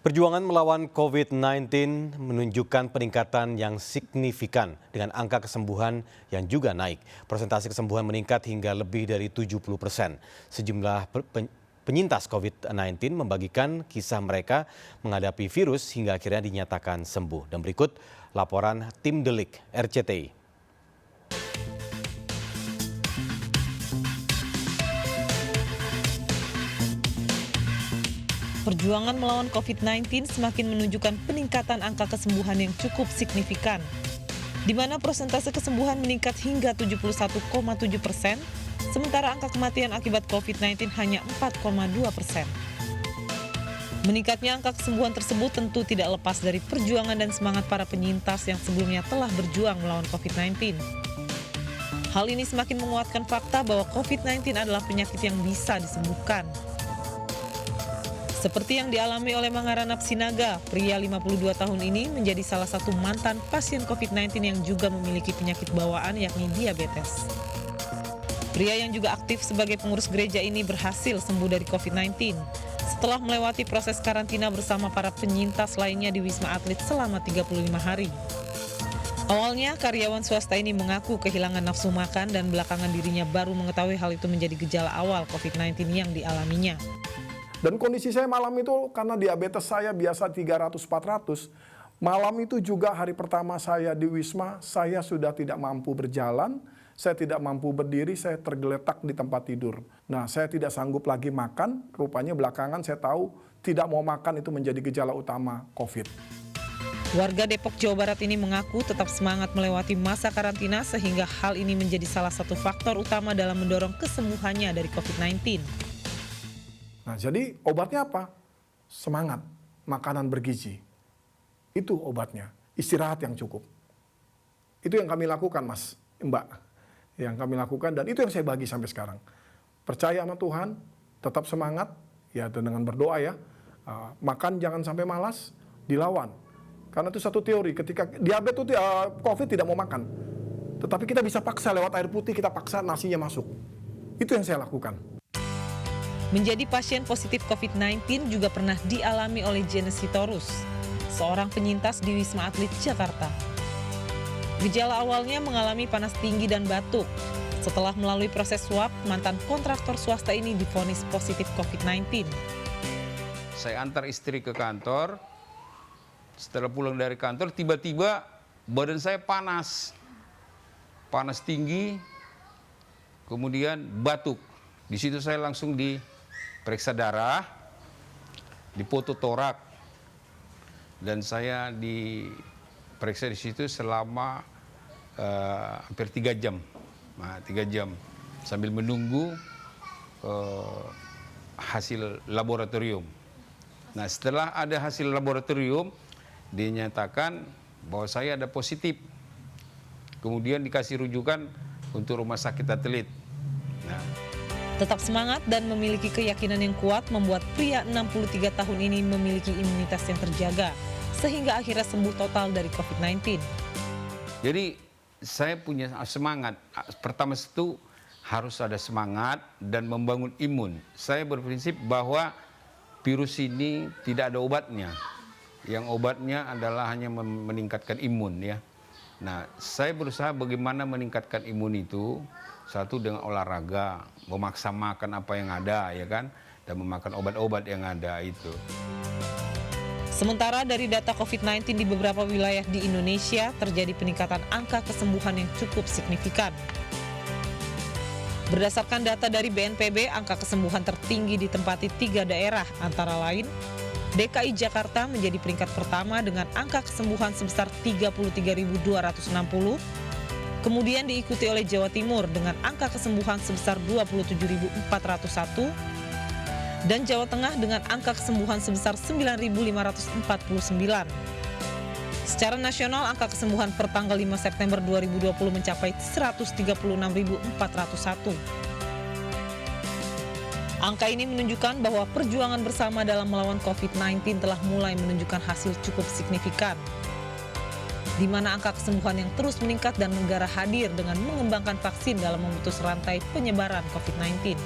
Perjuangan melawan COVID-19 menunjukkan peningkatan yang signifikan dengan angka kesembuhan yang juga naik. Persentase kesembuhan meningkat hingga lebih dari 70%. Sejumlah penyintas COVID-19 membagikan kisah mereka menghadapi virus hingga akhirnya dinyatakan sembuh. Dan berikut laporan tim Delik RCTI. Perjuangan melawan COVID-19 semakin menunjukkan peningkatan angka kesembuhan yang cukup signifikan, di mana persentase kesembuhan meningkat hingga 71,7%, sementara angka kematian akibat COVID-19 hanya 4,2%. Meningkatnya angka kesembuhan tersebut tentu tidak lepas dari perjuangan dan semangat para penyintas yang sebelumnya telah berjuang melawan COVID-19. Hal ini semakin menguatkan fakta bahwa COVID-19 adalah penyakit yang bisa disembuhkan. Seperti yang dialami oleh Mangaranap Sinaga, pria 52 tahun ini menjadi salah satu mantan pasien COVID-19 yang juga memiliki penyakit bawaan yakni diabetes. Pria yang juga aktif sebagai pengurus gereja ini berhasil sembuh dari COVID-19 setelah melewati proses karantina bersama para penyintas lainnya di Wisma Atlet selama 35 hari. Awalnya, karyawan swasta ini mengaku kehilangan nafsu makan dan belakangan dirinya baru mengetahui hal itu menjadi gejala awal COVID-19 yang dialaminya. Dan kondisi saya malam itu karena diabetes saya biasa 300-400. Malam itu juga hari pertama saya di Wisma, saya sudah tidak mampu berjalan, saya tidak mampu berdiri, saya tergeletak di tempat tidur. Nah, saya tidak sanggup lagi makan, rupanya belakangan saya tahu tidak mau makan itu menjadi gejala utama COVID. Warga Depok, Jawa Barat ini mengaku tetap semangat melewati masa karantina sehingga hal ini menjadi salah satu faktor utama dalam mendorong kesembuhannya dari COVID-19. Nah, jadi obatnya apa? Semangat, makanan bergizi. Itu obatnya, istirahat yang cukup. Itu yang kami lakukan, Mas, Mbak. Yang kami lakukan dan itu yang saya bagi sampai sekarang. Percaya sama Tuhan, tetap semangat, ya dengan berdoa ya. Makan jangan sampai malas, dilawan. Karena itu satu teori, ketika diabetes itu COVID tidak mau makan. Tetapi kita bisa paksa lewat air putih, kita paksa nasinya masuk. Itu yang saya lakukan. Menjadi pasien positif COVID-19 juga pernah dialami oleh Jenes Sitorus, seorang penyintas di Wisma Atlet Jakarta. Gejala awalnya mengalami panas tinggi dan batuk. Setelah melalui proses swab, mantan kontraktor swasta ini divonis positif COVID-19. Saya antar istri ke kantor, setelah pulang dari kantor tiba-tiba badan saya panas tinggi, kemudian batuk. Di situ saya langsung diperiksa darah, dipoto torak, dan saya diperiksa di situ selama hampir 3 jam. Nah, 3 jam sambil menunggu hasil laboratorium. Nah, setelah ada hasil laboratorium, dinyatakan bahwa saya ada positif. Kemudian dikasih rujukan untuk rumah sakit Atlet. Nah, tetap semangat dan memiliki keyakinan yang kuat membuat pria 63 tahun ini memiliki imunitas yang terjaga, sehingga akhirnya sembuh total dari COVID-19. Jadi saya punya semangat. Pertama itu harus ada semangat dan membangun imun. Saya berprinsip bahwa virus ini tidak ada obatnya. Yang obatnya adalah hanya meningkatkan imun ya. Nah, saya berusaha bagaimana meningkatkan imun itu. Satu dengan olahraga, memaksa makan apa yang ada ya kan, dan memakan obat-obat yang ada itu. Sementara dari data COVID-19 di beberapa wilayah di Indonesia terjadi peningkatan angka kesembuhan yang cukup signifikan. Berdasarkan data dari BNPB, angka kesembuhan tertinggi ditempati 3 daerah, antara lain DKI Jakarta menjadi peringkat pertama dengan angka kesembuhan sebesar 33.260, kemudian diikuti oleh Jawa Timur dengan angka kesembuhan sebesar 27.401, dan Jawa Tengah dengan angka kesembuhan sebesar 9.549. Secara nasional, angka kesembuhan per tanggal 5 September 2020 mencapai 136.401. Angka ini menunjukkan bahwa perjuangan bersama dalam melawan COVID-19 telah mulai menunjukkan hasil cukup signifikan, di mana angka kesembuhan yang terus meningkat dan negara hadir dengan mengembangkan vaksin dalam memutus rantai penyebaran COVID-19.